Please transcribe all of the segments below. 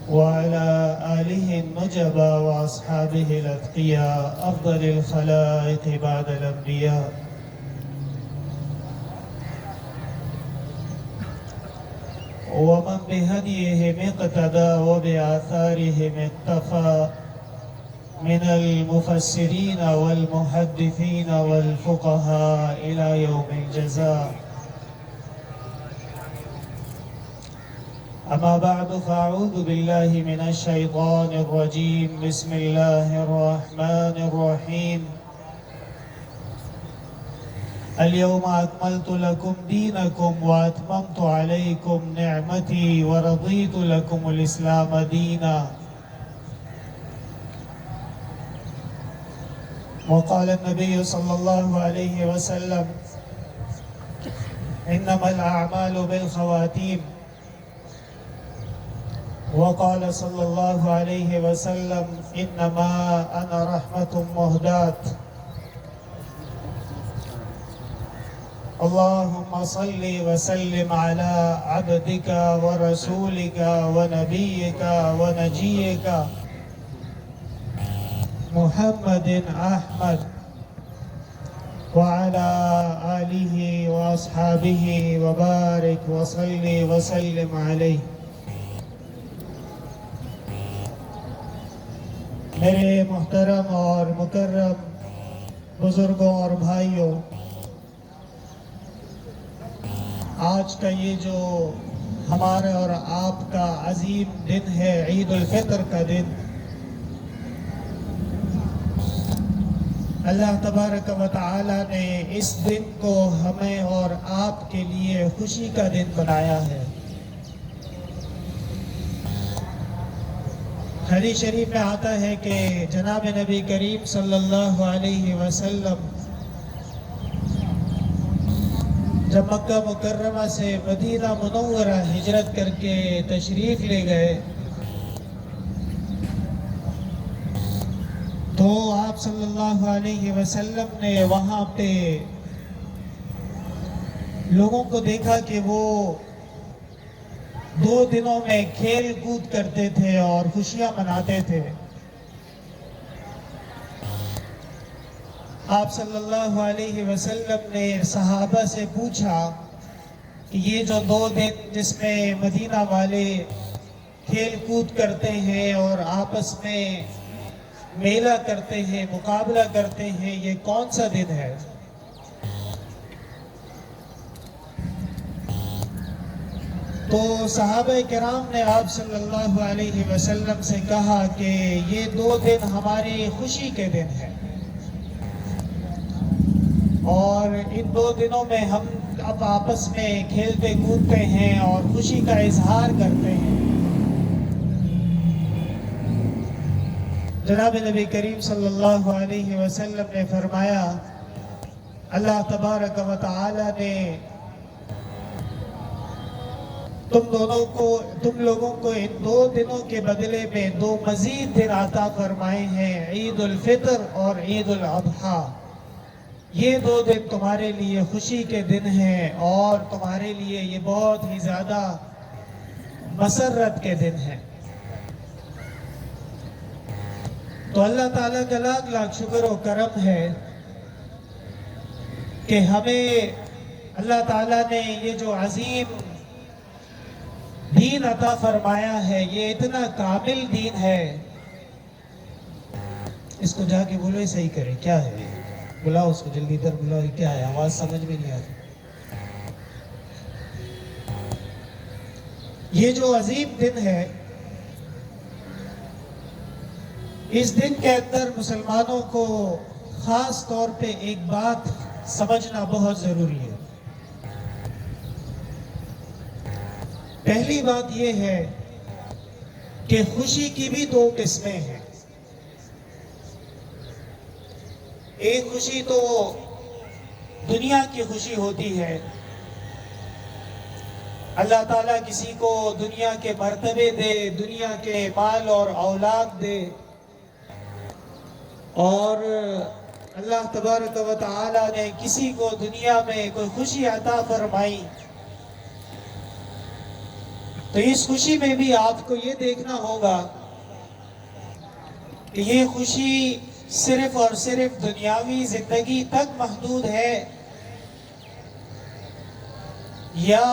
وعلى آله النجبى وأصحابه الأتقياء أفضل الخلائق بعد الأنبياء. ومن بهديهم اقتدى وبآثارهم اقتفى من المفسرين والمحدثين والفقهاء إلى يوم الجزاء. أما بعد فأعوذ بالله من الشيطان الرجيم. بسم الله الرحمن الرحيم. اليوم أكملت لكم دينكم وأتممت عليكم نعمتي ورضيت لكم الإسلام دينا. وقال النبي صلى الله عليه وسلم: إنما الأعمال بالخواتيم. وقال صلى الله عليه وسلم: إنما أنا رحمة مهداة. اللهم صل وسلم على عبدك ورسولك ونبيك ونجيك محمد أحمد وعلى آله وأصحابه وبارك وصل وسلم عليه. میرے محترم اور مکرم بزرگوں اور بھائیوں، آج کا یہ جو ہمارا اور آپ کا عظیم دن ہے، عید الفطر کا دن، اللہ تبارک و تعالی نے اس دن کو ہمیں اور آپ کے لیے خوشی کا دن بنایا ہے۔ حدیث شریف میں آتا ہے کہ جناب نبی کریم صلی اللہ علیہ وسلم جب مکہ مکرمہ سے مدینہ منورہ ہجرت کر کے تشریف لے گئے تو آپ صلی اللہ علیہ وسلم نے وہاں پہ لوگوں کو دیکھا کہ وہ 2 دنوں میں کھیل کود کرتے تھے اور خوشیاں مناتے تھے۔ آپ صلی اللہ علیہ وسلم نے صحابہ سے پوچھا کہ یہ جو 2 دن جس میں مدینہ والے کھیل کود کرتے ہیں اور آپس میں میلہ کرتے ہیں، مقابلہ کرتے ہیں، یہ کون سا دن ہے؟ تو صحابہ کرام نے آپ صلی اللہ علیہ وسلم سے کہا کہ یہ 2 دن ہماری خوشی کے دن ہیں، اور ان 2 دنوں میں ہم اب آپس میں کھیلتے کودتے ہیں اور خوشی کا اظہار کرتے ہیں۔ جناب نبی کریم صلی اللہ علیہ وسلم نے فرمایا، اللہ تبارک و تعالی نے تم لوگوں کو ان 2 دنوں کے بدلے میں 2 مزید دن عطا فرمائے ہیں، عید الفطر اور عید الاضحیٰ۔ یہ 2 دن تمہارے لیے خوشی کے دن ہیں اور تمہارے لیے یہ بہت ہی زیادہ مسرت کے دن ہیں۔ تو اللہ تعالیٰ کا لاکھ لاکھ شکر و کرم ہے کہ ہمیں اللہ تعالیٰ نے یہ جو عظیم دین عطا فرمایا ہے، یہ اتنا کامل دین ہے۔ اس کو جا کے بولو، صحیح کرے، کیا ہے؟ بلاؤ اس کو، جلدی ادھر بلاؤ، کیا ہے؟ آواز سمجھ میں نہیں آتی۔ یہ جو عظیم دن ہے، اس دن کے اندر مسلمانوں کو خاص طور پہ ایک بات سمجھنا بہت ضروری ہے۔ پہلی بات یہ ہے کہ خوشی کی بھی 2 قسمیں ہیں۔ ایک خوشی تو دنیا کی خوشی ہوتی ہے، اللہ تعالیٰ کسی کو دنیا کے مرتبے دے، دنیا کے مال اور اولاد دے، اور اللہ تبارک و تعالیٰ نے کسی کو دنیا میں کوئی خوشی عطا فرمائی تو اس خوشی میں بھی آپ کو یہ دیکھنا ہوگا کہ یہ خوشی صرف اور صرف دنیاوی زندگی تک محدود ہے یا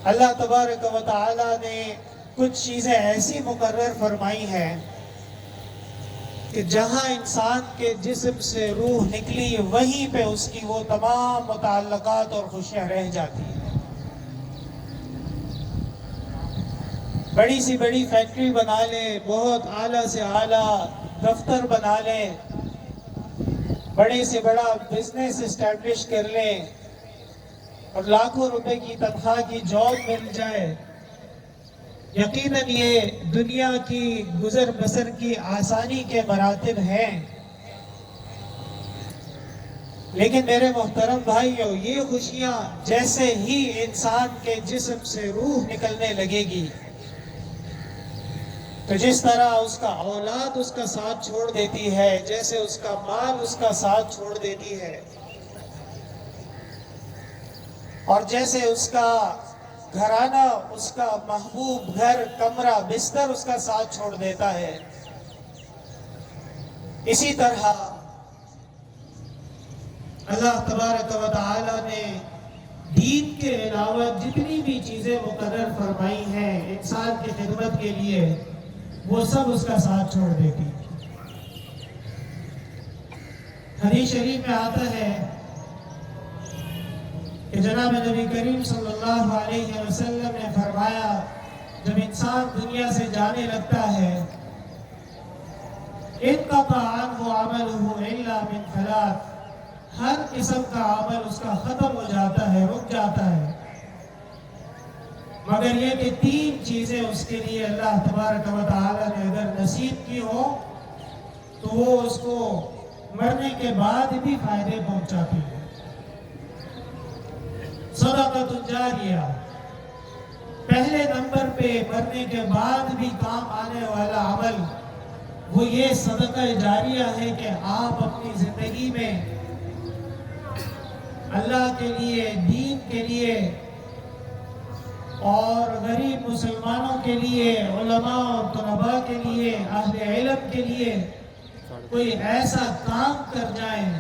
اللہ تبارک و تعالی نے کچھ چیزیں ایسی مقرر فرمائی ہیں کہ جہاں انسان کے جسم سے روح نکلی وہیں پہ اس کی وہ تمام متعلقات اور خوشیاں رہ جاتی ہیں۔ بڑی سی بڑی فیکٹری بنا لے، بہت اعلیٰ سے اعلیٰ دفتر بنا لے، بڑے سے بڑا بزنس اسٹیبلش کر لے اور لاکھوں روپے کی تنخواہ کی جاب مل جائے، یقیناً یہ دنیا کی گزر بسر کی آسانی کے مراتب ہیں، لیکن میرے محترم بھائیو، یہ خوشیاں جیسے ہی انسان کے جسم سے روح نکلنے لگے گی تو جس طرح اس کا اولاد اس کا ساتھ چھوڑ دیتی ہے، جیسے اس کا مال اس کا ساتھ چھوڑ دیتی ہے، اور جیسے اس کا گھرانہ، اس کا محبوب گھر، کمرہ، بستر اس کا ساتھ چھوڑ دیتا ہے، اسی طرح اللہ تبارک و تعالی نے دین کے علاوہ جتنی بھی چیزیں مقرر فرمائی ہیں انسان کی خدمت کے لیے، وہ سب اس کا ساتھ چھوڑ دیتی۔ حدیث شریف میں آتا ہے کہ جناب نبی کریم صلی اللہ علیہ وسلم نے فرمایا، جب انسان دنیا سے جانے لگتا ہے انقطع عنہ عملہ الا من ثلاث، ہر قسم کا عمل اس کا ختم ہو جاتا ہے، رک جاتا ہے، مگر یہ کہ تین چیزیں اس کے لیے اللہ تبارک و تعالی نے اگر نصیب کی ہو تو وہ اس کو مرنے کے بعد بھی فائدے پہنچاتی ہے۔ صدقۃ جاریہ، پہلے نمبر پہ مرنے کے بعد بھی کام آنے والا عمل وہ یہ صدقہ جاریہ ہے کہ آپ اپنی زندگی میں اللہ کے لیے، دین کے لیے اور غریب مسلمانوں کے لیے، علماء اور طلباء کے لیے، اہل علم کے لیے کوئی ایسا کام کر جائیں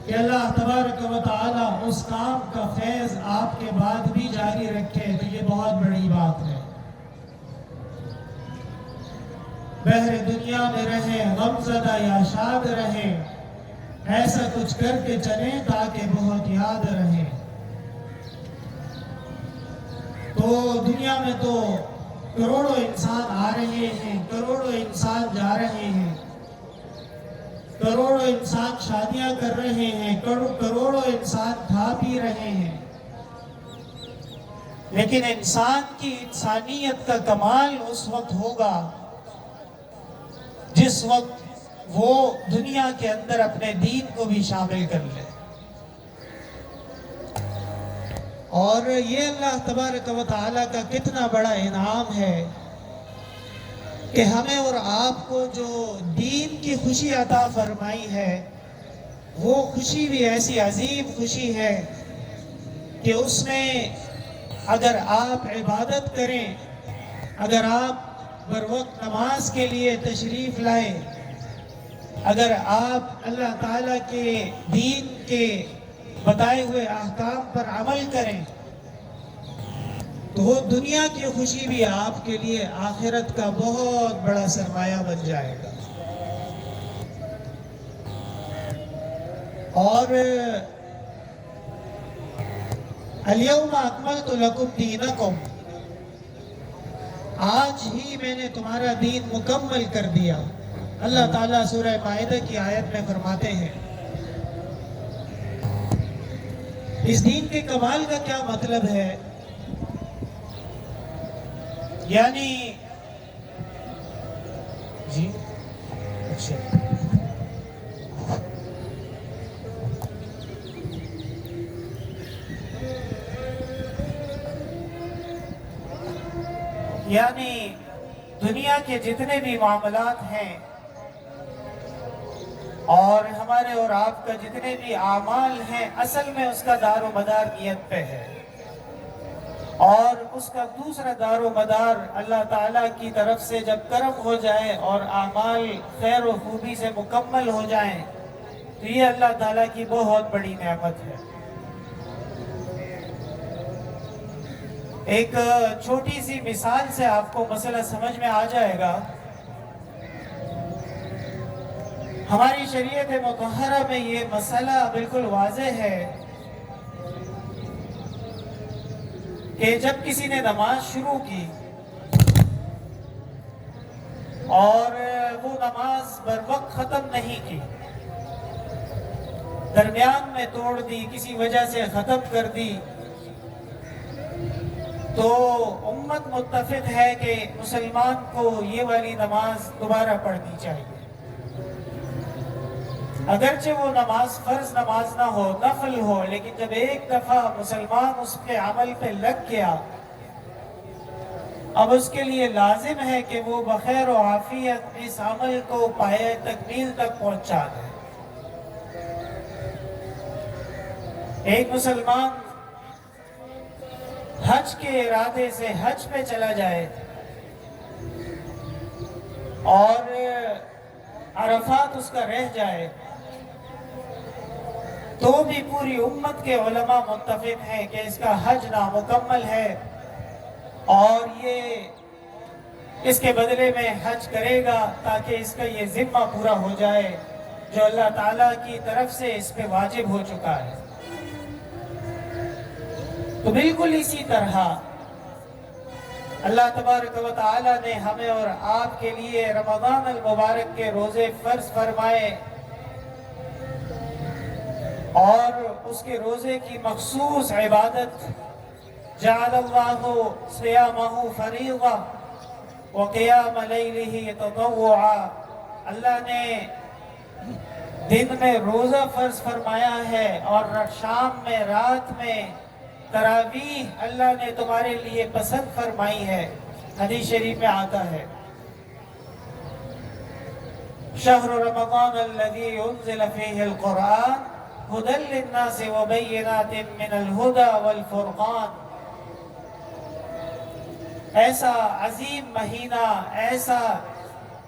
کہ اللہ تبارک و تعالی اس کام کا فیض آپ کے بعد بھی جاری رکھے، تو یہ بہت بڑی بات ہے۔ بحر دنیا میں رہیں، غم زدہ یا شاد رہیں، ایسا کچھ کر کے چلیں تاکہ بہت یاد رہیں۔ تو دنیا میں تو کروڑوں انسان آ رہے ہیں، کروڑوں انسان جا رہے ہیں، کروڑوں انسان شادیاں کر رہے ہیں، کروڑوں انسان کھا پی رہے ہیں، لیکن انسان کی انسانیت کا کمال اس وقت ہوگا جس وقت وہ دنیا کے اندر اپنے دین کو بھی شامل کر لے۔ اور یہ اللہ تبارک و تعالیٰ کا کتنا بڑا انعام ہے کہ ہمیں اور آپ کو جو دین کی خوشی عطا فرمائی ہے، وہ خوشی بھی ایسی عظیم خوشی ہے کہ اس میں اگر آپ عبادت کریں، اگر آپ بر وقت نماز کے لیے تشریف لائیں، اگر آپ اللہ تعالیٰ کے دین کے بتائے ہوئے احکام پر عمل کریں، تو وہ دنیا کی خوشی بھی آپ کے لیے آخرت کا بہت بڑا سرمایہ بن جائے گا۔ اور الیوم اکملت لکم دینکم، آج ہی میں نے تمہارا دین مکمل کر دیا۔ اللہ تعالیٰ سورہ مائدہ کی آیت میں فرماتے ہیں۔ اس دین کے کمال کا کیا مطلب ہے؟ یعنی جی اچھا یعنی دنیا کے جتنے بھی معاملات ہیں اور ہمارے اور آپ کا جتنے بھی اعمال ہیں اصل میں اس کا دار و مدار نیت پہ ہے، اور اس کا دوسرا دار و مدار اللہ تعالیٰ کی طرف سے جب کرم ہو جائے اور اعمال خیر و خوبی سے مکمل ہو جائیں تو یہ اللہ تعالیٰ کی بہت بڑی نعمت ہے۔ ایک چھوٹی سی مثال سے آپ کو مسئلہ سمجھ میں آ جائے گا۔ ہماری شریعت مطہرہ میں یہ مسئلہ بالکل واضح ہے کہ جب کسی نے نماز شروع کی اور وہ نماز بر وقت ختم نہیں کی، درمیان میں توڑ دی، کسی وجہ سے ختم کر دی، تو امت متفق ہے کہ مسلمان کو یہ والی نماز دوبارہ پڑھنی چاہیے، اگرچہ وہ نماز فرض نماز نہ ہو، نفل ہو، لیکن جب ایک دفعہ مسلمان اس کے عمل پہ لگ گیا اب اس کے لیے لازم ہے کہ وہ بخیر و عافیت اس عمل کو پائے تکمیل تک پہنچا دے۔ ایک مسلمان حج کے ارادے سے حج پہ چلا جائے اور عرفات اس کا رہ جائے تو بھی پوری امت کے علماء متفق ہیں کہ اس کا حج نامکمل ہے، اور یہ اس کے بدلے میں حج کرے گا تاکہ اس کا یہ ذمہ پورا ہو جائے جو اللہ تعالیٰ کی طرف سے اس پہ واجب ہو چکا ہے۔ تو بالکل اسی طرح اللہ تبارک و تعالیٰ نے ہمیں اور آپ کے لیے رمضان المبارک کے روزے فرض فرمائے، اور اس کے روزے کی مخصوص عبادت جعل اللہ صیامہ فریضہ وقیام لیلہ تطوعا، اللہ نے دن میں روزہ فرض فرمایا ہے اور شام میں رات میں تراویح اللہ نے تمہارے لیے پسند فرمائی ہے۔ حدیث شریف میں آتا ہے شہر رمضان الذی انزل فیہ القرآن ہدی للناس وبینات من الہدی والفرقان، ایسا عظیم مہینہ، ایسا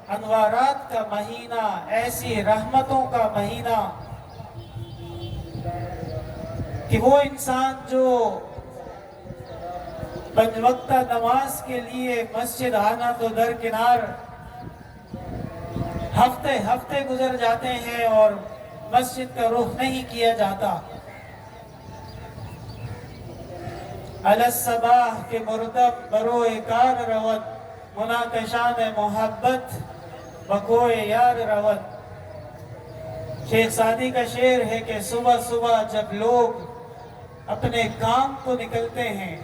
انوارات کا مہینہ، ایسی رحمتوں کا مہینہ کہ وہ انسان جو پنج وقتہ نماز کے لیے مسجد آنا تو درکنار ہفتے ہفتے گزر جاتے ہیں اور مسجد کا رخ نہیں کیا جاتا، علی الصباح کے مرتب بروئے کار روت، مناقشان محبت بکوئے یار روت۔ شیخ سعدی کا شعر ہے کہ صبح صبح جب لوگ اپنے کام کو نکلتے ہیں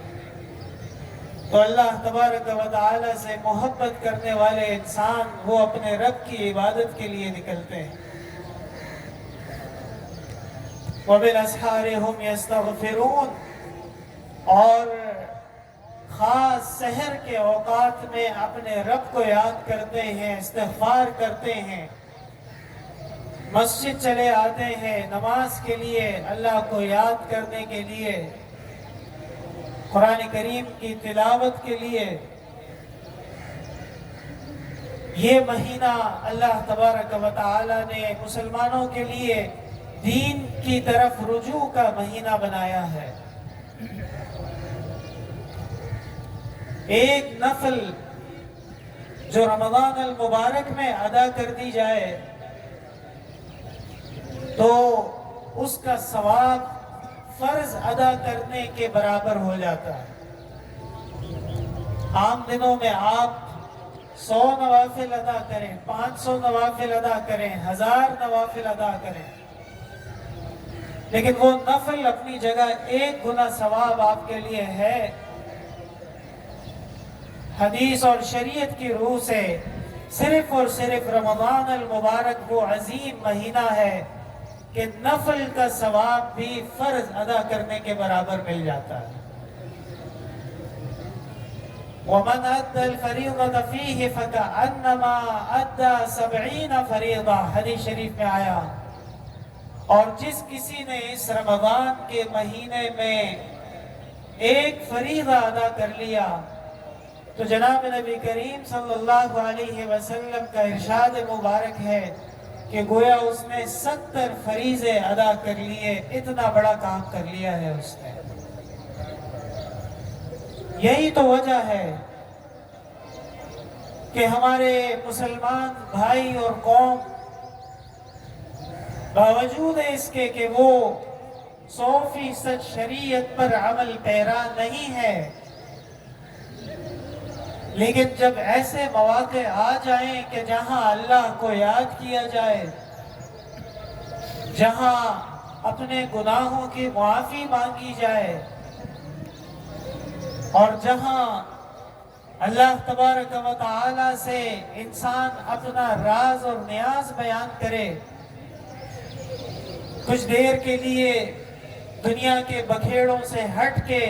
تو اللہ تبارک و تعالی سے محبت کرنے والے انسان وہ اپنے رب کی عبادت کے لیے نکلتے ہیں۔ وَبِالْأَسْحَارِ هُمْ يَسْتَغْفِرُونَ، اور خاص سحر کے اوقات میں اپنے رب کو یاد کرتے ہیں، استغفار کرتے ہیں، مسجد چلے آتے ہیں نماز کے لیے، اللہ کو یاد کرنے کے لیے، قرآن کریم کی تلاوت کے لیے۔ یہ مہینہ اللہ تبارک و تعالی نے مسلمانوں کے لیے دین کی طرف رجوع کا مہینہ بنایا ہے۔ ایک نفل جو رمضان المبارک میں ادا کر دی جائے تو اس کا ثواب فرض ادا کرنے کے برابر ہو جاتا ہے۔ عام دنوں میں آپ 100 نوافل ادا کریں، 500 نوافل ادا کریں، 1000 نوافل ادا کریں، لیکن وہ نفل اپنی جگہ ایک گنا ثواب آپ کے لیے ہے۔ حدیث اور شریعت کی روح سے صرف اور صرف رمضان المبارک وہ عظیم مہینہ ہے کہ نفل کا ثواب بھی فرض ادا کرنے کے برابر مل جاتا ہے۔ ومن أدى الفریضة فیہ فکأنما أدى 70 فریضہ، حدیث شریف میں آیا. اور جس کسی نے اس رمضان کے مہینے میں ایک فریضہ ادا کر لیا تو جناب نبی کریم صلی اللہ علیہ وسلم کا ارشاد مبارک ہے کہ گویا اس نے 70 فریضے ادا کر لیے. اتنا بڑا کام کر لیا ہے اس نے. یہی تو وجہ ہے کہ ہمارے مسلمان بھائی اور قوم باوجود اس کے کہ وہ 100% شریعت پر عمل پیرا نہیں ہے، لیکن جب ایسے مواقع آ جائیں کہ جہاں اللہ کو یاد کیا جائے، جہاں اپنے گناہوں کی معافی مانگی جائے، اور جہاں اللہ تبارک و تعالی سے انسان اپنا راز اور نیاز بیان کرے، کچھ دیر کے لیے دنیا کے بکھیڑوں سے ہٹ کے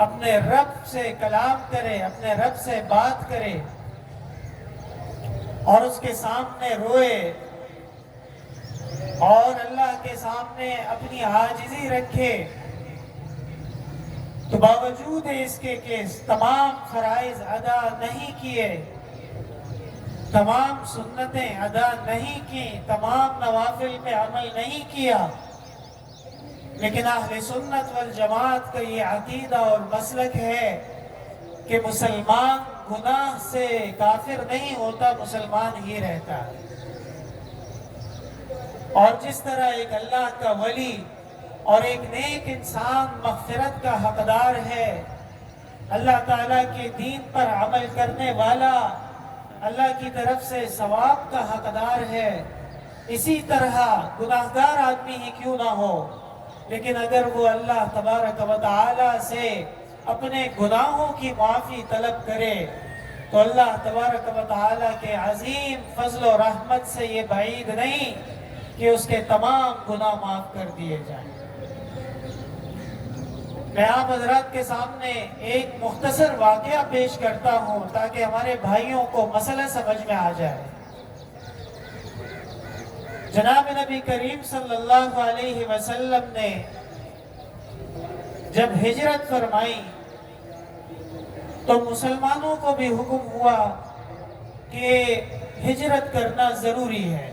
اپنے رب سے کلام کرے، اپنے رب سے بات کرے اور اس کے سامنے روئے اور اللہ کے سامنے اپنی عاجزی رکھے، تو باوجود اس کے کہ تمام فرائض ادا نہیں کیے، تمام سنتیں ادا نہیں کی، تمام نوافل پہ عمل نہیں کیا، لیکن اہل سنت والجماعت کا یہ عقیدہ اور مسلک ہے کہ مسلمان گناہ سے کافر نہیں ہوتا، مسلمان ہی رہتا ہے. اور جس طرح ایک اللہ کا ولی اور ایک نیک انسان مغفرت کا حقدار ہے، اللہ تعالیٰ کے دین پر عمل کرنے والا اللہ کی طرف سے ثواب کا حقدار ہے، اسی طرح گناہگار آدمی ہی کیوں نہ ہو، لیکن اگر وہ اللہ تبارک و تعالی سے اپنے گناہوں کی معافی طلب کرے تو اللہ تبارک و تعالی کے عظیم فضل و رحمت سے یہ بعید نہیں کہ اس کے تمام گناہ معاف کر دیے جائیں. میں آپ حضرات کے سامنے ایک مختصر واقعہ پیش کرتا ہوں تاکہ ہمارے بھائیوں کو مسئلہ سمجھ میں آ جائے. جناب نبی کریم صلی اللہ علیہ وسلم نے جب ہجرت فرمائی تو مسلمانوں کو بھی حکم ہوا کہ ہجرت کرنا ضروری ہے،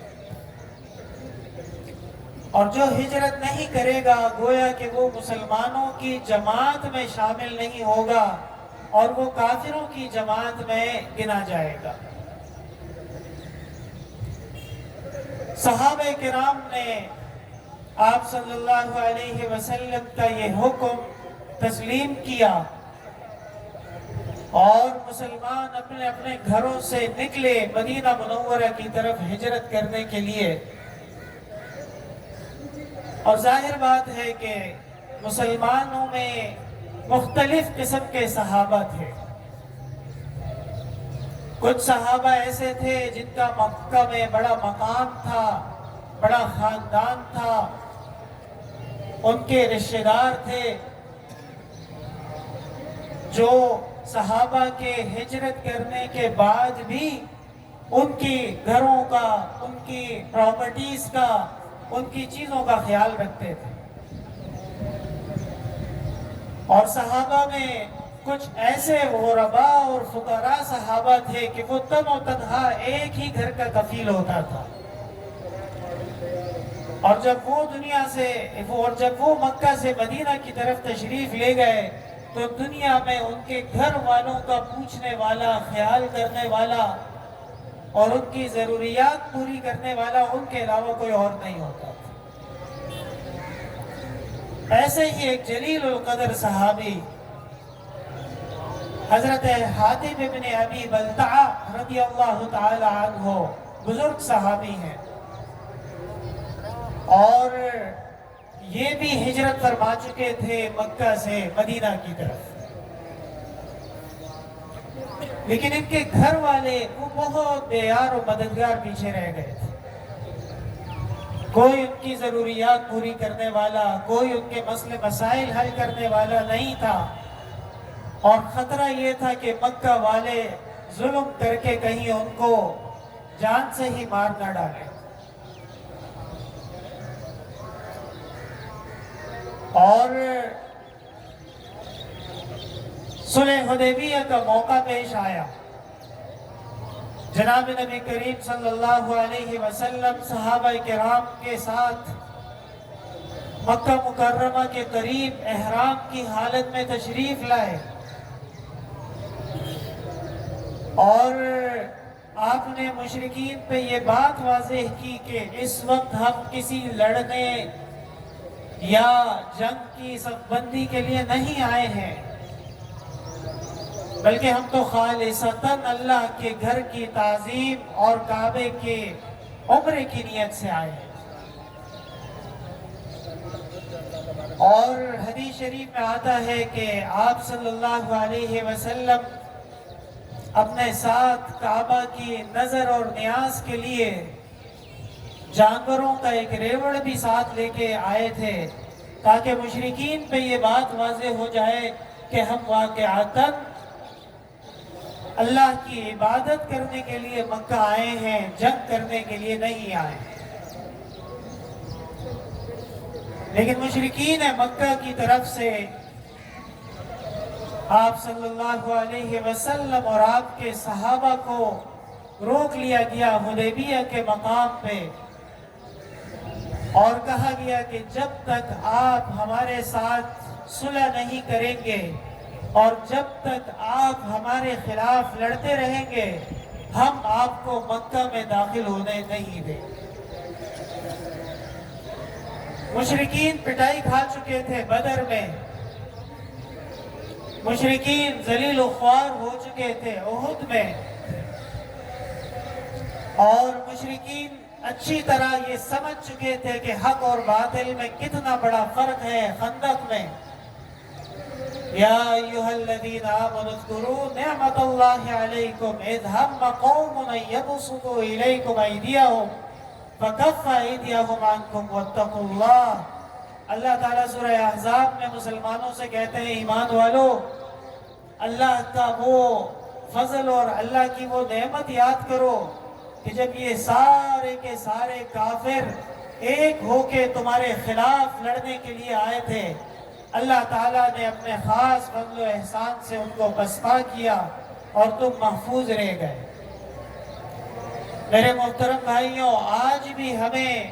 اور جو ہجرت نہیں کرے گا گویا کہ وہ مسلمانوں کی جماعت میں شامل نہیں ہوگا اور وہ کافروں کی جماعت میں گنا جائے گا. صحابہ کرام نے آپ صلی اللہ علیہ وسلم کا یہ حکم تسلیم کیا اور مسلمان اپنے اپنے گھروں سے نکلے مدینہ منورہ کی طرف ہجرت کرنے کے لیے. اور ظاہر بات ہے کہ مسلمانوں میں مختلف قسم کے صحابہ تھے. کچھ صحابہ ایسے تھے جن کا مکہ میں بڑا مقام تھا، بڑا خاندان تھا، ان کے رشتہ دار تھے جو صحابہ کے ہجرت کرنے کے بعد بھی ان کی گھروں کا، ان کی پراپرٹیز کا، ان کی چیزوں کا خیال رکھتے تھے. اور صحابہ میں کچھ ایسے غرباء اور فقراء صحابہ تھے کہ وہ تن و تنہا ایک ہی گھر کا کفیل ہوتا تھا. اور جب وہ مکہ سے مدینہ کی طرف تشریف لے گئے تو دنیا میں ان کے گھر والوں کا پوچھنے والا، خیال کرنے والا اور ان کی ضروریات پوری کرنے والا ان کے علاوہ کوئی اور نہیں ہوتا تھا. ایسے ہی ایک جلیل القدر صحابی حضرت حاتب ابن ابی بلتعہ رضی اللہ تعالی عنہ بزرگ صحابی ہیں، اور یہ بھی ہجرت فرما چکے تھے مکہ سے مدینہ کی طرف. لیکن ان کے گھر والے وہ بہت بے یار و مددگار پیچھے رہ گئے تھے. کوئی ان کی ضروریات پوری کرنے والا، کوئی ان کے مسئلے مسائل حل کرنے والا نہیں تھا. اور خطرہ یہ تھا کہ مکہ والے ظلم کر کے کہیں ان کو جان سے ہی مار نہ ڈالیں. اور صلح حدیبیہ کا موقع پیش آیا. جناب نبی کریم صلی اللہ علیہ وسلم صحابہ کرام کے ساتھ مکہ مکرمہ کے قریب احرام کی حالت میں تشریف لائے اور آپ نے مشرکین پہ یہ بات واضح کی کہ اس وقت ہم کسی لڑنے یا جنگ کی صف بندی کے لیے نہیں آئے ہیں، بلکہ ہم تو خالصتاً اللہ کے گھر کی تعظیم اور کعبے کے عمرے کی نیت سے آئے ہیں. اور حدیث شریف میں آتا ہے کہ آپ صلی اللہ علیہ وسلم اپنے ساتھ کعبہ کی نظر اور نیاز کے لیے جانوروں کا ایک ریوڑ بھی ساتھ لے کے آئے تھے، تاکہ مشرکین پہ یہ بات واضح ہو جائے کہ ہم واقعتاً اللہ کی عبادت کرنے کے لیے مکہ آئے ہیں، جنگ کرنے کے لیے نہیں آئے ہیں. لیکن مشرکین مکہ کی طرف سے آپ صلی اللہ علیہ وسلم اور آپ کے صحابہ کو روک لیا گیا حدیبیہ کے مقام پہ اور کہا گیا کہ جب تک آپ ہمارے ساتھ صلح نہیں کریں گے اور جب تک آپ ہمارے خلاف لڑتے رہیں گے ہم آپ کو مکہ میں داخل ہونے نہیں دیں. مشرکین پٹائی کھا چکے تھے بدر میں، مشرکین ذلیل و خوار ہو چکے تھے احد میں، اور مشرکین اچھی طرح یہ سمجھ چکے تھے کہ حق اور باطل میں کتنا بڑا فرق ہے. خندق میں یا ایھا الذین آمنوا اذکروا نعمت اللہ علیکم اذ ہم قوم ان یبسطوا الیکم ایدیہم فکف ایدیہم عنکم واتقوا اللہ. اللہ تعالیٰ سورہ احزاب میں مسلمانوں سے کہتے ہیں ایمان والو، اللہ کا وہ فضل اور اللہ کی وہ نعمت یاد کرو کہ جب یہ سارے کے سارے کافر ایک ہو کے تمہارے خلاف لڑنے کے لیے آئے تھے، اللہ تعالیٰ نے اپنے خاص فضل و احسان سے ان کو پسپا کیا اور تم محفوظ رہ گئے. میرے محترم بھائیوں، آج بھی ہمیں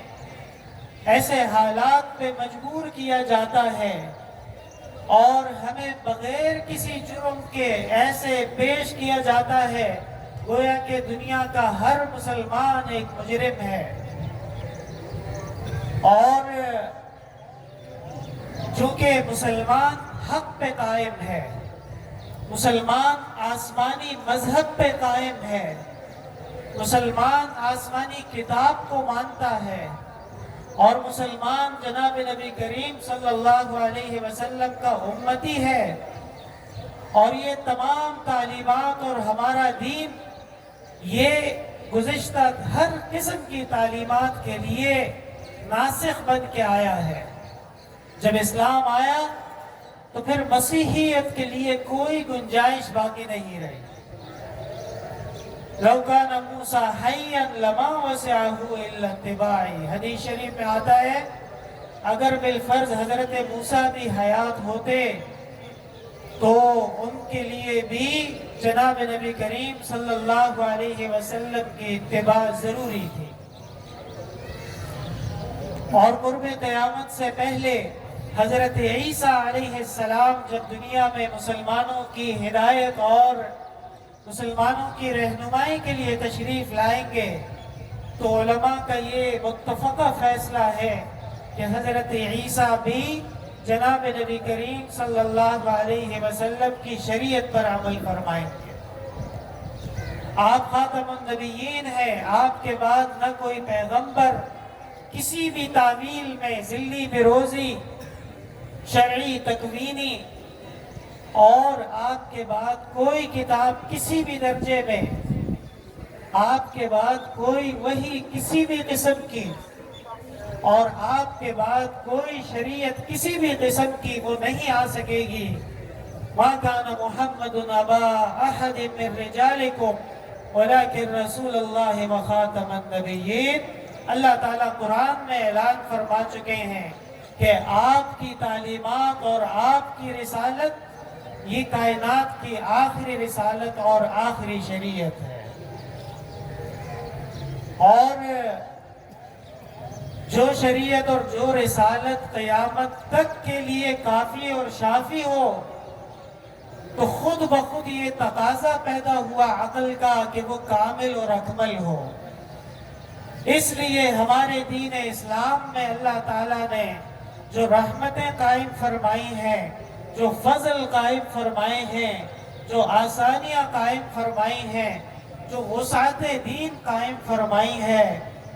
ایسے حالات پہ مجبور کیا جاتا ہے اور ہمیں بغیر کسی جرم کے ایسے پیش کیا جاتا ہے گویا کہ دنیا کا ہر مسلمان ایک مجرم ہے. اور چونکہ مسلمان حق پہ قائم ہے، مسلمان آسمانی مذہب پہ قائم ہے، مسلمان آسمانی کتاب کو مانتا ہے، اور مسلمان جناب نبی کریم صلی اللہ علیہ وسلم کا امتی ہے، اور یہ تمام تعلیمات اور ہمارا دین یہ گزشتہ ہر قسم کی تعلیمات کے لیے ناسخ بن کے آیا ہے. جب اسلام آیا تو پھر مسیحیت کے لیے کوئی گنجائش باقی نہیں رہی. لَوْ كَانَ مُوسَىٰ حَيًّا لَمَا وَسِعَهُ إِلَّا اتِّبَاعِي. حدیث شریف میں آتا ہے اگر بالفرض حضرت موسیٰ بھی حیات ہوتے تو ان کے لیے بھی جناب نبی کریم صلی اللہ علیہ وسلم کی اتباع ضروری تھی. اور قرب قیامت سے پہلے حضرت عیسیٰ علیہ السلام جب دنیا میں مسلمانوں کی ہدایت اور مسلمانوں کی رہنمائی کے لیے تشریف لائیں گے تو علماء کا یہ متفقہ فیصلہ ہے کہ حضرت عیسیٰ بھی جناب نبی کریم صلی اللہ علیہ وسلم کی شریعت پر عمل فرمائیں گے. آپ خاتم النبیین ہیں، آپ کے بعد نہ کوئی پیغمبر کسی بھی تعویل میں ذلی بروزی شرعی تکوینی اور آپ کے بعد کوئی کتاب کسی بھی درجے میں، آپ کے بعد کوئی وحی کسی بھی قسم کی اور آپ کے بعد کوئی شریعت کسی بھی قسم کی وہ نہیں آ سکے گی ما كان محمد أبا أحد من رجالكم ولكن رسول اللہ وخاتم النبیین۔ اللہ تعالیٰ قرآن میں اعلان فرما چکے ہیں کہ آپ کی تعلیمات اور آپ کی رسالت یہ کائنات کی آخری رسالت اور آخری شریعت ہے، اور جو شریعت اور جو رسالت قیامت تک کے لیے کافی اور شافی ہو، تو خود بخود یہ تقاضا پیدا ہوا عقل کا کہ وہ کامل اور اکمل ہو۔ اس لیے ہمارے دین اسلام میں اللہ تعالیٰ نے جو رحمتیں قائم فرمائی ہیں، جو فضل قائم فرمائے ہیں، جو آسانیاں قائم فرمائی ہیں، جو وسعت دین قائم فرمائی ہے،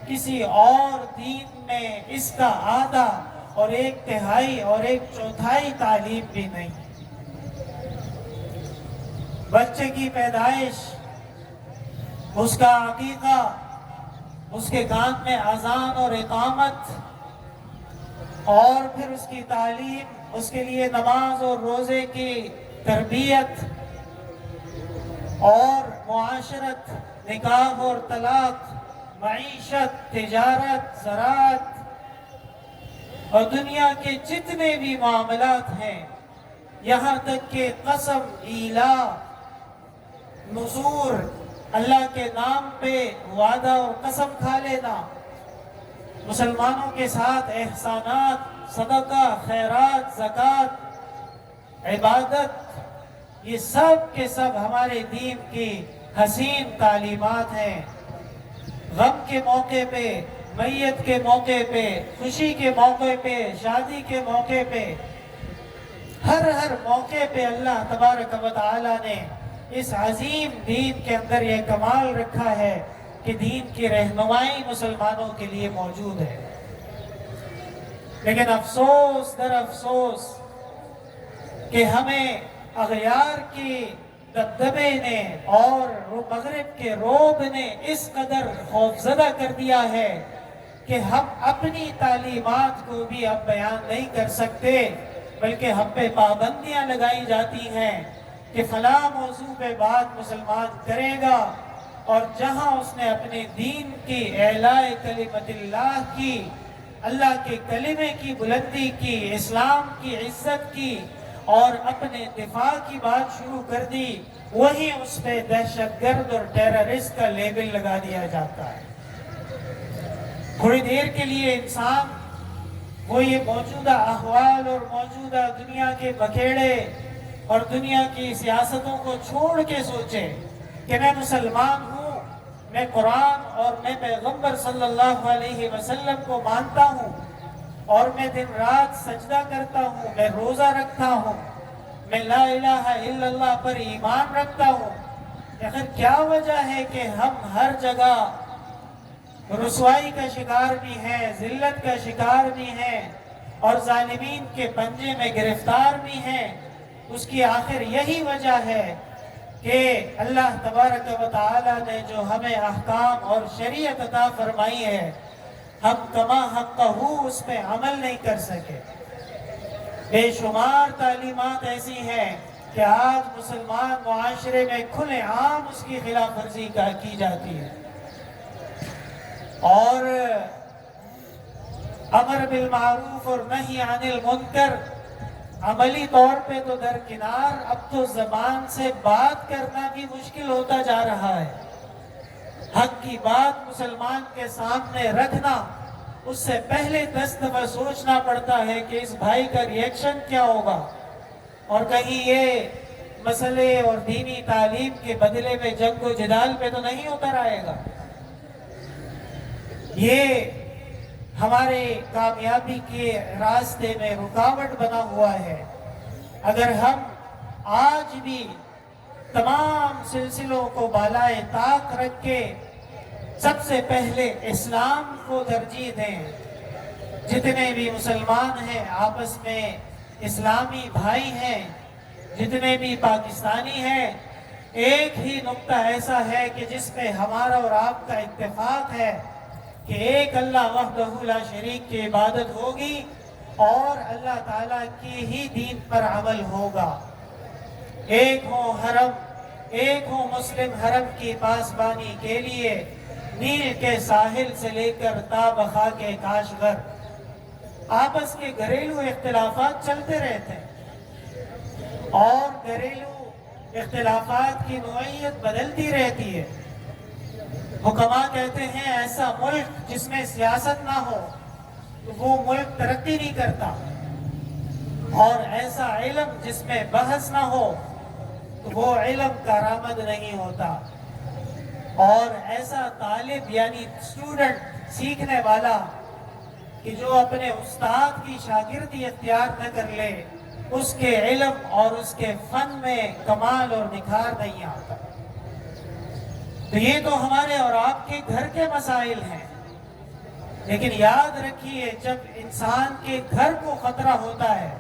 کسی اور دین میں اس کا آدھا اور ایک تہائی اور ایک چوتھائی تعلیم بھی نہیں۔ بچے کی پیدائش، اس کا عقیقہ، اس کے کان میں اذان اور اقامت، اور پھر اس کی تعلیم، اس کے لیے نماز اور روزے کی تربیت، اور معاشرت، نکاح اور طلاق، معیشت، تجارت، زراعت اور دنیا کے جتنے بھی معاملات ہیں، یہاں تک کہ قسم، ایلا، نذور، اللہ کے نام پہ وعدہ اور قسم کھا لینا، مسلمانوں کے ساتھ احسانات، صدقہ، خیرات، زکوٰۃ، عبادت، یہ سب کے سب ہمارے دین کی حسین تعلیمات ہیں۔ غم کے موقع پہ، میت کے موقع پہ، خوشی کے موقع پہ، شادی کے موقع پہ، ہر موقع پہ اللہ تبارک و تعالیٰ نے اس عظیم دین کے اندر یہ کمال رکھا ہے کہ دین کی رہنمائی مسلمانوں کے لیے موجود ہے۔ لیکن افسوس در افسوس کہ ہمیں اغیار کی دبدبے نے اور مغرب کے روب نے اس قدر خوفزدہ کر دیا ہے کہ ہم اپنی تعلیمات کو بھی اب بیان نہیں کر سکتے، بلکہ ہم پہ پابندیاں لگائی جاتی ہیں کہ فلاں موضوع پہ بات مسلمان کرے گا، اور جہاں اس نے اپنے دین کی اعلاء کلمت اللہ کی، اللہ کے کلمے کی بلندی کی، اسلام کی عزت کی اور اپنے دفاع کی بات شروع کر دی، وہی اس پہ دہشت گرد اور ٹیررسٹ کا لیبل لگا دیا جاتا ہے۔ تھوڑی دیر کے لیے انسان وہ یہ موجودہ احوال اور موجودہ دنیا کے بکھیڑے اور دنیا کی سیاستوں کو چھوڑ کے سوچے کہ میں مسلمان ہوں، میں قرآن اور میں پیغمبر صلی اللہ علیہ وسلم کو مانتا ہوں، اور میں دن رات سجدہ کرتا ہوں، میں روزہ رکھتا ہوں، میں لا الہ الا اللہ پر ایمان رکھتا ہوں۔ آخر کیا وجہ ہے کہ ہم ہر جگہ رسوائی کا شکار بھی ہیں، ذلت کا شکار بھی ہیں، اور ظالمین کے پنجے میں گرفتار بھی ہیں؟ اس کی آخر یہی وجہ ہے کہ اللہ تبارک و تعالیٰ نے جو ہمیں احکام اور شریعت عطا فرمائی ہے، ہم کما حقہ اس پہ عمل نہیں کر سکے۔ بے شمار تعلیمات ایسی ہیں کہ آج مسلمان معاشرے میں کھلے عام اس کی خلاف ورزی کی جاتی ہے، اور امر بالمعروف اور نہی عن المنکر عملی طور پہ تو درکنار، اب تو زبان سے بات کرنا بھی مشکل ہوتا جا رہا ہے۔ حق کی بات مسلمان کے سامنے رکھنا، اس سے پہلے 10 دفعہ سوچنا پڑتا ہے کہ اس بھائی کا ریئیکشن کیا ہوگا، اور کہیں یہ مسئلے اور دینی تعلیم کے بدلے میں جنگ و جدال پہ تو نہیں اتر آئے گا۔ یہ ہمارے کامیابی کے راستے میں رکاوٹ بنا ہوا ہے۔ اگر ہم آج بھی تمام سلسلوں کو بالائے طاق رکھ کے سب سے پہلے اسلام کو ترجیح دیں، جتنے بھی مسلمان ہیں آپس میں اسلامی بھائی ہیں، جتنے بھی پاکستانی ہیں، ایک ہی نقطہ ایسا ہے کہ جس پہ ہمارا اور آپ کا اتفاق ہے کہ ایک اللہ وحدہ لا شریک کی عبادت ہوگی اور اللہ تعالیٰ کی ہی دین پر عمل ہوگا۔ ایک ہو حرم، ایک ہو مسلم حرم کی پاسبانی کے لیے، نیل کے ساحل سے لے کر تا بخا کے کاشغر۔ آپس کے گھریلو اختلافات چلتے رہتے ہیں اور گھریلو اختلافات کی نوعیت بدلتی رہتی ہے۔ حکماء کہتے ہیں ایسا ملک جس میں سیاست نہ ہو تو وہ ملک ترقی نہیں کرتا، اور ایسا علم جس میں بحث نہ ہو تو وہ علم کارآمد نہیں ہوتا، اور ایسا طالب یعنی اسٹوڈنٹ، سیکھنے والا کہ جو اپنے استاد کی شاگردی اختیار نہ کر لے، اس کے علم اور اس کے فن میں کمال اور نکھار نہیں آتا۔ تو یہ تو ہمارے اور آپ کے گھر کے مسائل ہیں، لیکن یاد رکھیے جب انسان کے گھر کو خطرہ ہوتا ہے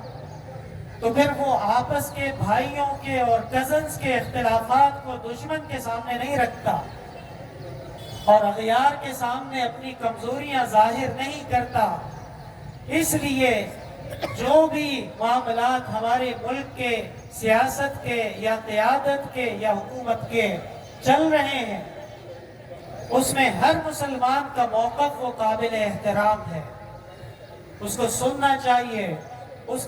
تو پھر وہ آپس کے بھائیوں کے اور کزنز کے اختلافات کو دشمن کے سامنے نہیں رکھتا، اور اغیار کے سامنے اپنی کمزوریاں ظاہر نہیں کرتا۔ اس لیے جو بھی معاملات ہمارے ملک کے سیاست کے یا قیادت کے یا حکومت کے چل رہے ہیں، اس میں ہر مسلمان کا موقف وہ قابل احترام ہے، اس کو سننا چاہیے، اس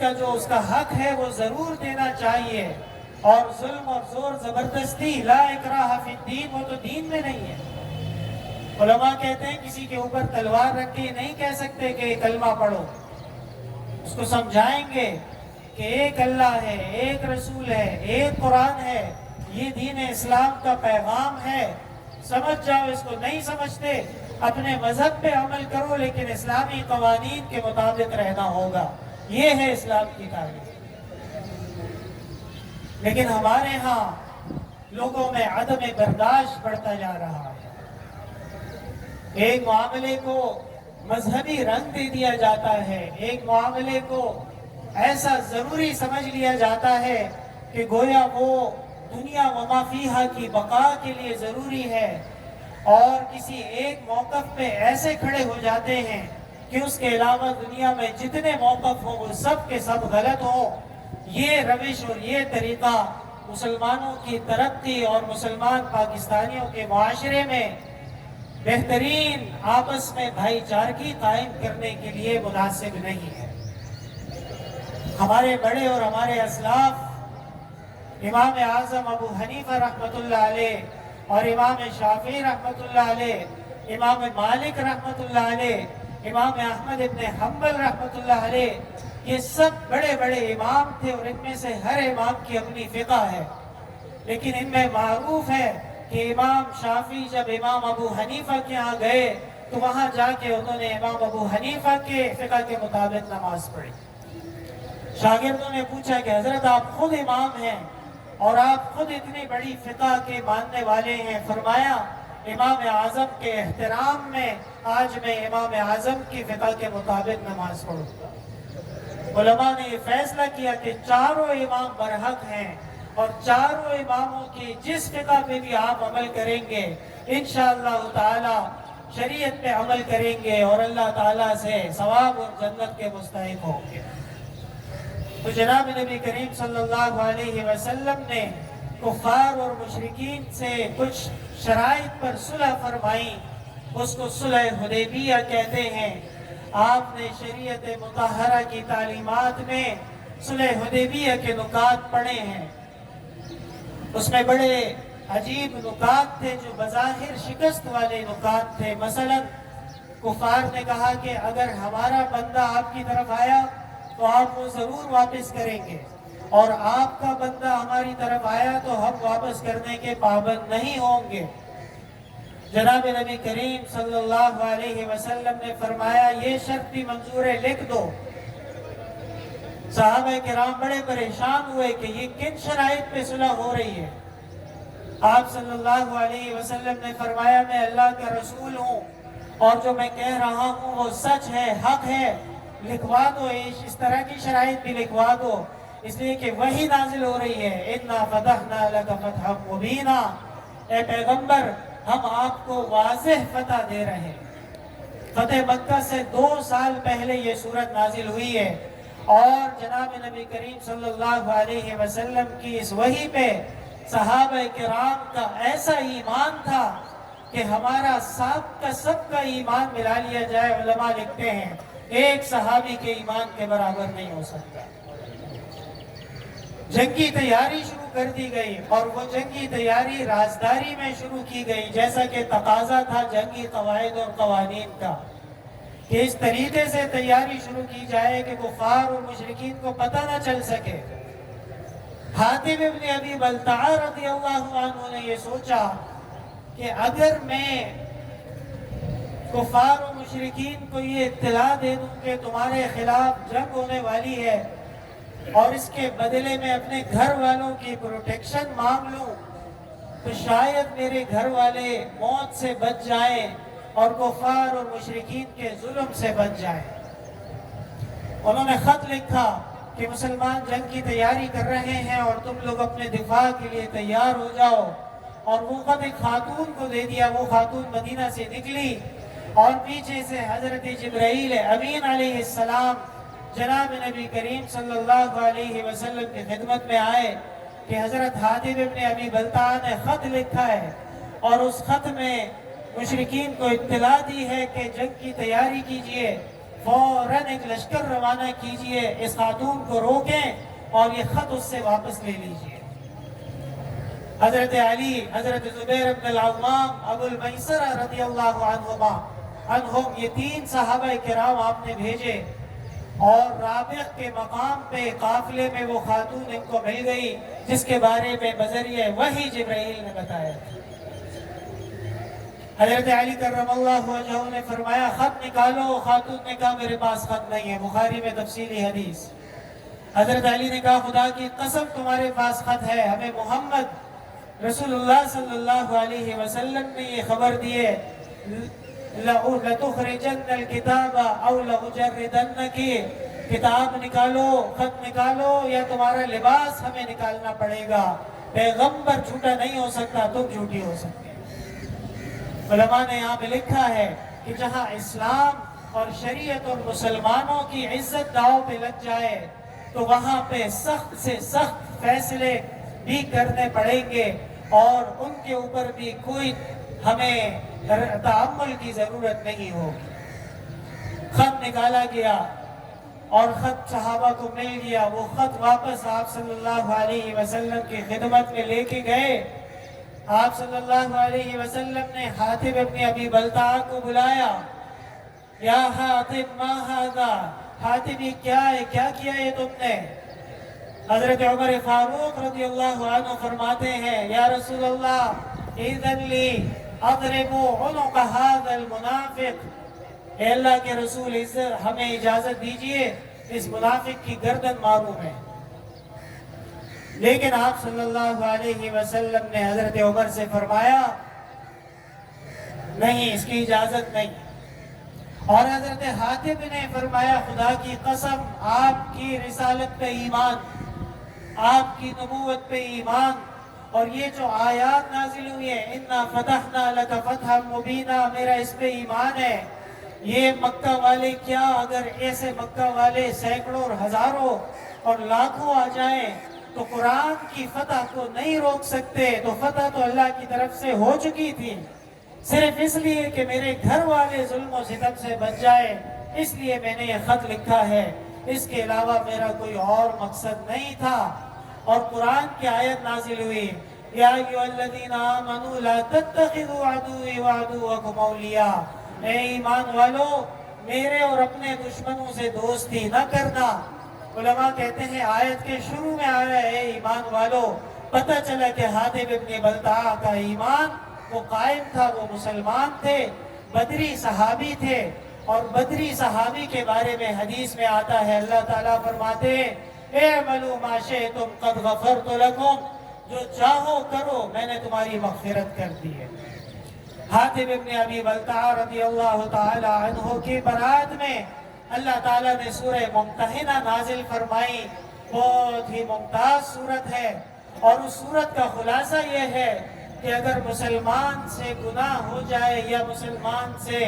کا حق ہے وہ ضرور دینا چاہیے، اور ظلم اور زور زبردستی لا اکراہ فی الدین وہ تو دین میں نہیں ہے۔ علماء کہتے ہیں کسی کے اوپر تلوار رکھ کے نہیں کہہ سکتے کہ کلمہ پڑھو، اس کو سمجھائیں گے کہ ایک اللہ ہے، ایک رسول ہے، ایک قرآن ہے، یہ دین اسلام کا پیغام ہے، سمجھ جاؤ۔ اس کو نہیں سمجھتے اپنے مذہب پہ عمل کرو، لیکن اسلامی قوانین کے مطابق رہنا ہوگا، یہ ہے اسلام کی تعلیم۔ لیکن ہمارے ہاں لوگوں میں عدم برداشت بڑھتا جا رہا ہے، ایک معاملے کو مذہبی رنگ دے دیا جاتا ہے، ایک معاملے کو ایسا ضروری سمجھ لیا جاتا ہے کہ گویا وہ دنیا و ما فیہا کی بقا کے لیے ضروری ہے، اور کسی ایک موقف پہ ایسے کھڑے ہو جاتے ہیں کہ اس کے علاوہ دنیا میں جتنے موقف ہوں وہ سب کے سب غلط ہوں۔ یہ روش اور یہ طریقہ مسلمانوں کی ترقی اور مسلمان پاکستانیوں کے معاشرے میں بہترین آپس میں بھائی چارگی قائم کرنے کے لیے مناسب نہیں ہے۔ ہمارے بڑے اور ہمارے اسلاف امام اعظم ابو حنیفہ رحمۃ اللہ علیہ اور امام شافعی رحمۃ اللہ علیہ، امام مالک رحمۃ اللہ علیہ، امام احمد ابن حنبل رحمۃ اللہ علیہ، یہ سب بڑے بڑے امام تھے، اور ان میں سے ہر امام کی اپنی فقہ ہے، لیکن ان میں معروف ہے کہ امام شافعی جب امام ابو حنیفہ کے ہاں گئے تو وہاں جا کے انہوں نے امام ابو حنیفہ کے فقہ کے مطابق نماز پڑھی۔ شاگردوں نے پوچھا کہ حضرت آپ خود امام ہیں اور آپ خود اتنی بڑی فقہ کے ماننے والے ہیں، فرمایا امام اعظم کے احترام میں آج میں امام اعظم کی فقہ کے مطابق نماز پڑھوں گا۔ علماء نے یہ فیصلہ کیا کہ چاروں امام برحق ہیں، اور چاروں اماموں کی جس فقہ پہ بھی آپ عمل کریں گے انشاءاللہ تعالی شریعت پہ عمل کریں گے اور اللہ تعالیٰ سے ثواب اور جنت کے مستحق ہوں گے۔ تو جناب نبی کریم صلی اللہ علیہ وسلم نے کفار اور مشرکین سے کچھ شرائط پر صلح فرمائی، اس کو صلح حدیبیہ کہتے ہیں۔ آپ نے شریعت مطہرہ کی تعلیمات میں صلح حدیبیہ کے نکات پڑھے ہیں، اس میں بڑے عجیب نکات تھے جو بظاہر شکست والے نکات تھے۔ مثلا کفار نے کہا کہ اگر ہمارا بندہ آپ کی طرف آیا تو آپ وہ ضرور واپس کریں گے، اور آپ کا بندہ ہماری طرف آیا تو ہم واپس کرنے کے پابند نہیں ہوں گے۔ جناب نبی کریم صلی اللہ علیہ وسلم نے فرمایا یہ شرط بھی منظور ہے، لکھ دو۔ صحابہ کرام بڑے پریشان ہوئے کہ یہ کن شرائط پہ صلح ہو رہی ہے۔ آپ صلی اللہ علیہ وسلم نے فرمایا میں اللہ کا رسول ہوں اور جو میں کہہ رہا ہوں وہ سچ ہے، حق ہے، لکھوا دو، اس طرح کی شرائط بھی لکھوا دو، اس لیے کہ وحی نازل ہو رہی ہے۔ اِنَّا فَتَحْنَا لَكَ فَتْحًا مُبِينًا، اے پیغمبر ہم آپ کو واضح فتح دے رہے ہیں۔ فتح مکہ سے 2 سال پہلے یہ سورت نازل ہوئی ہے، اور جناب نبی کریم صلی اللہ علیہ وسلم کی اس وحی پہ صحابہ کرام کا ایسا ایمان تھا کہ ہمارا سب کا ایمان ملا لیا جائے، علماء لکھتے ہیں ایک صحابی کے ایمان کے برابر نہیں ہو سکتا۔ جنگی تیاری شروع کر دی گئی، اور وہ جنگی تیاری رازداری میں شروع کی گئی، جیسا کہ تقاضا تھا جنگی قواعد اور قوانین کا، کہ اس طریقے سے تیاری شروع کی جائے کہ کفار اور مشرکین کو پتہ نہ چل سکے۔ حاتم ابن ابی بلتعہ رضی اللہ عنہ نے یہ سوچا کہ اگر میں کفار و مشرکین کو یہ اطلاع دے دوں کہ تمہارے خلاف جنگ ہونے والی ہے، اور اس کے بدلے میں اپنے گھر والوں کی پروٹیکشن مانگ لوں، تو شاید میرے گھر والے موت سے بچ جائیں اور کفار اور مشرکین کے ظلم سے بچ جائیں۔ انہوں نے خط لکھا کہ مسلمان جنگ کی تیاری کر رہے ہیں اور تم لوگ اپنے دفاع کے لیے تیار ہو جاؤ، اور وہ خط ایک خاتون کو دے دیا۔ وہ خاتون مدینہ سے نکلی اور پیچھے سے حضرت جبرائیل امین علیہ السلام جناب نبی کریم صلی اللہ علیہ وسلم کی خدمت میں آئے کہ حضرت حاتم ابن ابی بلتعہ نے خط لکھا ہے، اور اس خط میں مشرکین کو اطلاع دی ہے کہ جنگ کی تیاری کیجئے، فوراً ایک لشکر روانہ کیجئے، اس خاتون کو روکیں اور یہ خط اس سے واپس لے لیجئے۔ حضرت علی، حضرت زبیر بن العوام، ابو المیسرہ رضی اللہ عنہم، یہ تین صحابہ کرام آپ نے بھیجے، اور رابغ کے مقام پہ قافلے میں وہ خاتون ان کو مل گئی جس کے بارے میں بذریعہ وحی جبرائیل نے بتایا تھا۔ حضرت علی کرم اللہ وجہہ نے فرمایا خط نکالو۔ خاتون نے کہا میرے پاس خط نہیں ہے، بخاری میں تفصیلی حدیث۔ حضرت علی نے کہا خدا کی قسم تمہارے پاس خط ہے، ہمیں محمد رسول اللہ صلی اللہ علیہ وسلم نے یہ خبر دی ہے لَتُخْرِجَنَّ الْكِتَابَ أَوْ لَأُجَرِّدَنَّكِ، کتاب نکالو، خط نکالو، یا تمہارا لباس ہمیں نکالنا پڑے گا۔ پیغمبر جھوٹا نہیں ہو سکتا، تم جھوٹی ہو سکتے۔ علماء نے یہاں پہ لکھا ہے کہ جہاں اسلام اور شریعت اور مسلمانوں کی عزت داؤ پہ لگ جائے تو وہاں پہ سخت سے سخت فیصلے بھی کرنے پڑیں گے، اور ان کے اوپر بھی کوئی ہمیں تعامل کی ضرورت نہیں ہوگی۔ خط نکالا گیا اور خط صحابہ کو مل گیا۔ وہ خط واپس آپ صلی اللہ علیہ وسلم کی خدمت میں لے کے گئے۔ آپ صلی اللہ علیہ وسلم نے حاتم ابن ابی بلتعہ کو بلایا، یا حاتم ما ھذا، حاتم یہ کیا ہے، کیا کیا ہے تم نے؟ حضرت عمر فاروق رضی اللہ عنہ فرماتے ہیں یا رسول اللہ اذن لی اضرب عنق ھذا المنافق، اے اللہ کے رسول ہمیں اجازت دیجئے اس منافق کی گردن ماروں میں۔ لیکن آپ صلی اللہ علیہ وسلم نے حضرت عمر سے فرمایا نہیں، اس کی اجازت نہیں۔ اور حضرت حاتم نے فرمایا خدا کی قسم آپ کی رسالت پہ ایمان، آپ کی نبوت پہ ایمان، اور یہ جو آیات نازل ہوئی ہیں اِنَّا فَتَحْنَا لَكَ فَتْحًا مُبِينًا، میرا اس پہ ایمان ہے۔ یہ مکہ والے کیا، اگر ایسے مکہ والے سینکڑوں اور ہزاروں اور لاکھوں آ جائیں تو قرآن کی فتح کو نہیں روک سکتے، تو فتح تو اللہ کی طرف سے ہو چکی تھی، صرف اس لیے کہ میرے گھر والے ظلم و ستم سے بچ جائے، اس لیے میں نے یہ خط لکھا ہے، اس کے علاوہ میرا کوئی اور مقصد نہیں تھا۔ اور قرآن کی آیت نازل ہوئی یا ایھا الذین آمنوا لا تتخذوا عدوی وعدوکم اولیاء، اے ایمان والو میرے اور اپنے دشمنوں سے دوستی نہ کرنا۔ علماء کہتے ہیں آیت کے شروع میں آیا ہے اے ایمان والو، پتہ چلا کہ حاتم ابن بلتعہ کا ایمان وہ قائم تھا، وہ مسلمان تھے، بدری صحابی تھے۔ اور بدری صحابی کے بارے میں حدیث میں آتا ہے اللہ تعالیٰ فرماتے ہیں اعملوا ما شئتم قد غفرت لکم، جو چاہو کرو میں نے تمہاری مغفرت کر دی ہے۔ حاتم ابن ابی بلتعہ رضی اللہ تعالی عنہ کی برات میں اللہ تعالیٰ نے سورہ ممتحنہ نازل فرمائی، بہت ہی ممتاز سورت ہے، اور اس سورت کا خلاصہ یہ ہے کہ اگر مسلمان سے گناہ ہو جائے یا مسلمان سے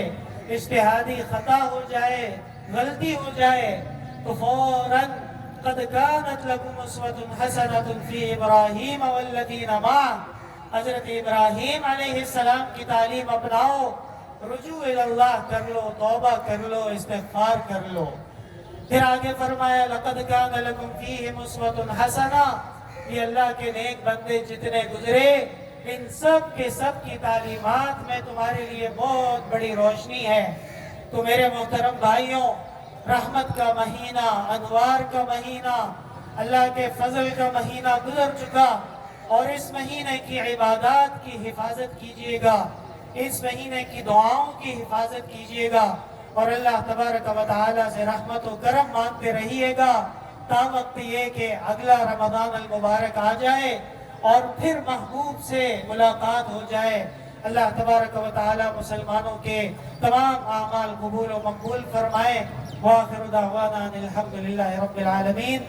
اجتہادی خطا ہو جائے، غلطی ہو جائے، تو فوراً قد كانت لكم اسوة حسنة في ابراہیم والذین معه، حضرت ابراہیم علیہ السلام کی تعلیم اپناؤ، رجوع اللہ کر لو، توبہ کر لو، استغفار کر لو۔ پھر آگے فرمایا لقد كان لكم فيهم اسوة حسنة، یہ اللہ کے نیک بندے جتنے گزرے ان سب کے سب کی تعلیمات میں تمہارے لیے بہت بڑی روشنی ہے۔ تو میرے محترم بھائیوں، رحمت کا مہینہ، انوار کا مہینہ، اللہ کے فضل کا مہینہ گزر چکا، اور اس مہینے کی عبادات کی حفاظت کیجئے گا، اس مہینے کی دعاؤں کی حفاظت کیجئے گا، اور اللہ تبارک و تعالی سے رحمت و کرم مانگتے رہیے گا تا وقت یہ کہ اگلا رمضان المبارک آ جائے اور پھر محبوب سے ملاقات ہو جائے۔ اللہ تبارک و تعالی مسلمانوں کے تمام اعمال قبول و مقبول فرمائے۔ وآخر دعوانا ان الحمدللہ رب العالمین۔